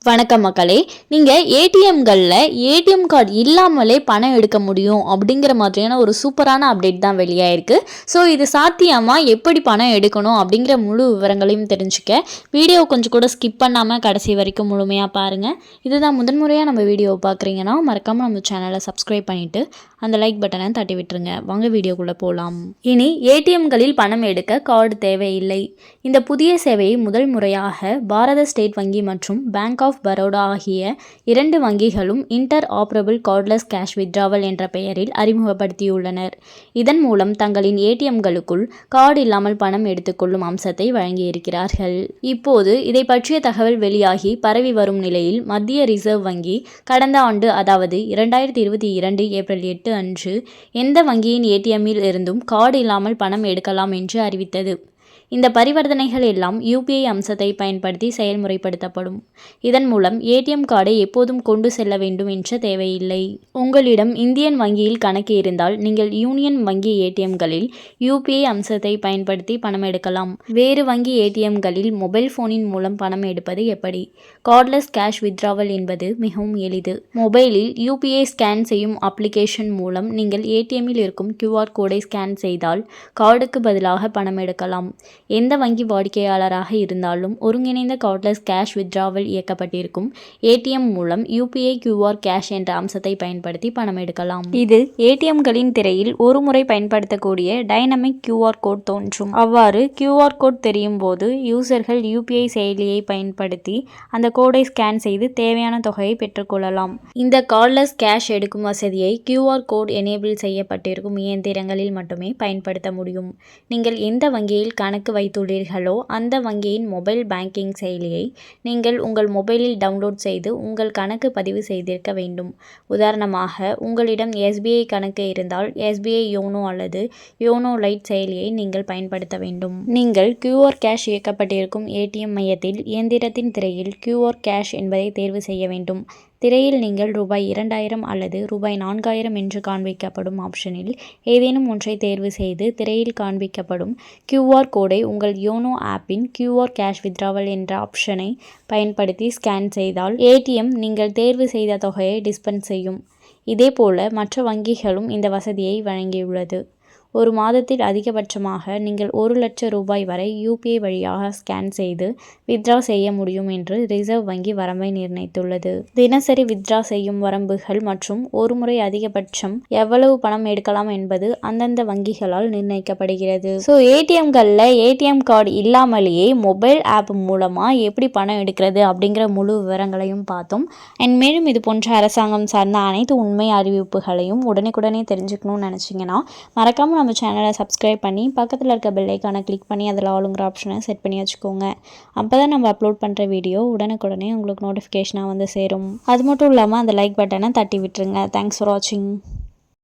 வணக்கம் மக்களே, நீங்கள் ஏடிஎம் கார்டு இல்லாமலே பணம் எடுக்க முடியும் அப்படிங்கிற மாதிரியான ஒரு சூப்பரான அப்டேட் தான் வெளியாயிருக்கு. ஸோ இது சாத்தியமாக எப்படி பணம் எடுக்கணும் அப்படிங்கிற முழு விவரங்களையும் தெரிஞ்சுக்க வீடியோ கொஞ்சம் கூட ஸ்கிப் பண்ணாமல் கடைசி வரைக்கும் முழுமையாக பாருங்கள். இதுதான் முதன்முறையாக நம்ம வீடியோவை பார்க்குறீங்கன்னா மறக்காமல் நம்ம சேனலை சப்ஸ்கிரைப் பண்ணிவிட்டு அந்த லைக் பட்டனை தட்டி விட்டுருங்க. வாங்க வீடியோக்குள்ளே போகலாம். இனி ஏடிஎம்களில் பணம் எடுக்க கார்டு தேவையில்லை. இந்த புதிய சேவையை முதல் முறையாக பாரத ஸ்டேட் வங்கி மற்றும் பேங்க் ஆஃப் பரோடா ஆகிய 2 வங்கிகளும் இன்டர் ஆப்ரபிள் கார்ட்லெஸ் கேஷ் வித்ட்ராவல் என்ற பெயரில் அறிமுகப்படுத்தியுள்ளனர். இதன் மூலம் தங்களின் ஏடிஎம்களுக்குள் கார்டு இல்லாமல் பணம் எடுத்துக்கொள்ளும் அம்சத்தை வழங்கியிருக்கிறார்கள். இப்போது இதை பற்றிய தகவல் வெளியாகி பரவி வரும் நிலையில் மத்திய ரிசர்வ் வங்கி கடந்த ஆண்டு, அதாவது 2022 ஏப்ரல் 8 அன்று எந்த வங்கியின் ஏடிஎம்மில் இருந்தும் கார்டு இல்லாமல் பணம் எடுக்கலாம் என்று அறிவித்தது. இந்த பரிவர்த்தனைகள் எல்லாம் யூபிஐ அம்சத்தை பயன்படுத்தி செயல்முறைப்படுத்தப்படும். இதன் மூலம் ஏடிஎம் கார்டை எப்போதும் கொண்டு செல்ல வேண்டும் என்ற தேவையில்லை. உங்களிடம் இந்தியன் வங்கியில் கணக்கு இருந்தால் நீங்கள் யூனியன் வங்கி ஏடிஎம்களில் யூபிஐ அம்சத்தை பயன்படுத்தி பணம் எடுக்கலாம். வேறு வங்கி ஏடிஎம்களில் மொபைல் போனின் மூலம் பணம் எடுப்பது எப்படி? கார்ட்லெஸ் கேஷ் வித்ட்ராவல் என்பது மிகவும் எளிது. மொபைலில் யூபிஐ ஸ்கேன் செய்யும் அப்ளிகேஷன் மூலம் நீங்கள் ஏடிஎம்மில் இருக்கும் QR கோடை ஸ்கேன் செய்தால் கார்டுக்கு பதிலாக பணம் எடுக்கலாம். எந்த வங்கி வாடிக்கையாளராக இருந்தாலும் ஒருங்கிணைந்த கார்ட்லெஸ் கேஷ் வித்ட்ராவல் இயக்கப்பட்டிருக்கும் ஏடிஎம் மூலம் யூபிஐ QR கேஷ் என்ற அம்சத்தை பயன்படுத்தி பணம் எடுக்கலாம். இது ஏடிஎம்களின் திரையில் ஒரு முறை பயன்படுத்தக்கூடிய டைனமிக் QR கோட் தோன்றும். அவ்வாறு QR கோட் தெரியும் போது யூசர்கள் யூபிஐ செயலியை பயன்படுத்தி அந்த கோடை ஸ்கேன் செய்து தேவையான தொகையை பெற்றுக்கொள்ளலாம். இந்த கார்ட்லெஸ் கேஷ் எடுக்கும் வசதியை QR கோட் எனேபிள் செய்யப்பட்டிருக்கும் இயந்திரங்களில் மட்டுமே பயன்படுத்த முடியும். நீங்கள் எந்த வங்கியில் கணக்கு வைத்துள்ளீர்களோ அந்த வங்கியின் மொபைல் பேங்கிங் செயலியை நீங்கள் உங்கள் மொபைலில் டவுன்லோட் செய்து உங்கள் கணக்கு பதிவு செய்திருக்க வேண்டும். உதாரணமாக, உங்களிடம் SBI கணக்கு இருந்தால் SBI யோனோ அல்லது யோனோ லைட் செயலியை நீங்கள் பயன்படுத்த வேண்டும். நீங்கள் QR கேஷ் இயக்கப்பட்டிருக்கும் ஏடிஎம் மையத்தில் இயந்திரத்தின் திரையில் QR கேஷ் என்பதை தேர்வு செய்ய வேண்டும். திரையில் நீங்கள் ₹2000 அல்லது ₹4000 என்று காண்பிக்கப்படும் ஆப்ஷனில் ஏதேனும் ஒன்றை தேர்வு செய்து திரையில் காண்பிக்கப்படும் QR கோடை உங்கள் யோனோ ஆப்பின் QR கேஷ் வித்ட்ராவல் என்ற ஆப்ஷனை பயன்படுத்தி ஸ்கேன் செய்தால் ஏடிஎம் நீங்கள் தேர்வு செய்த தொகையை டிஸ்பென்ஸ் செய்யும். இதேபோல மற்ற வங்கிகளும் இந்த வசதியை வழங்கியுள்ளது. ஒரு மாதத்தில் அதிகபட்சமாக நீங்கள் ₹1,00,000 வரை யூபிஐ வழியாக ஸ்கேன் செய்து வித்ட்ரா செய்ய முடியும் என்று ரிசர்வ் வங்கி வரம்பை நிர்ணயித்துள்ளது. தினசரி வித்ட்ரா செய்யும் வரம்புகள் மற்றும் ஒரு முறை அதிகபட்சம் எவ்வளவு பணம் எடுக்கலாம் என்பது அந்தந்த வங்கிகளால் நிர்ணயிக்கப்படுகிறது. ஸோ ஏடிஎம்களில் ஏடிஎம் கார்டு இல்லாமலேயே மொபைல் ஆப் மூலமாக எப்படி பணம் எடுக்கிறது அப்படிங்கிற முழு விவரங்களையும் பார்த்தோம். அண்ட் மேலும் இது போன்ற அரசாங்கம் சார்ந்த அனைத்து உண்மை அறிவிப்புகளையும் உடனுக்குடனே தெரிஞ்சுக்கணும்னு நினச்சிங்கன்னா மறக்காமல் நம்ம சேனலை சப்ஸ்கிரைப் பண்ணி பக்கத்தில் இருக்க பெல் ஐக்கானை கிளிக் பண்ணி அதில் ஆளுங்கிற ஆப்ஷனை செட் பண்ணி வச்சுக்கோங்க. அப்போ தான் நம்ம அப்லோட் பண்ணுற வீடியோ உடனுக்குடனே உங்களுக்கு நோட்டிஃபிகேஷனாக வந்து சேரும். அது மட்டும் இல்லாமல் அந்த லைக் பட்டனை தட்டி விட்டுருங்க. தேங்க்ஸ் ஃபார் வாட்சிங்.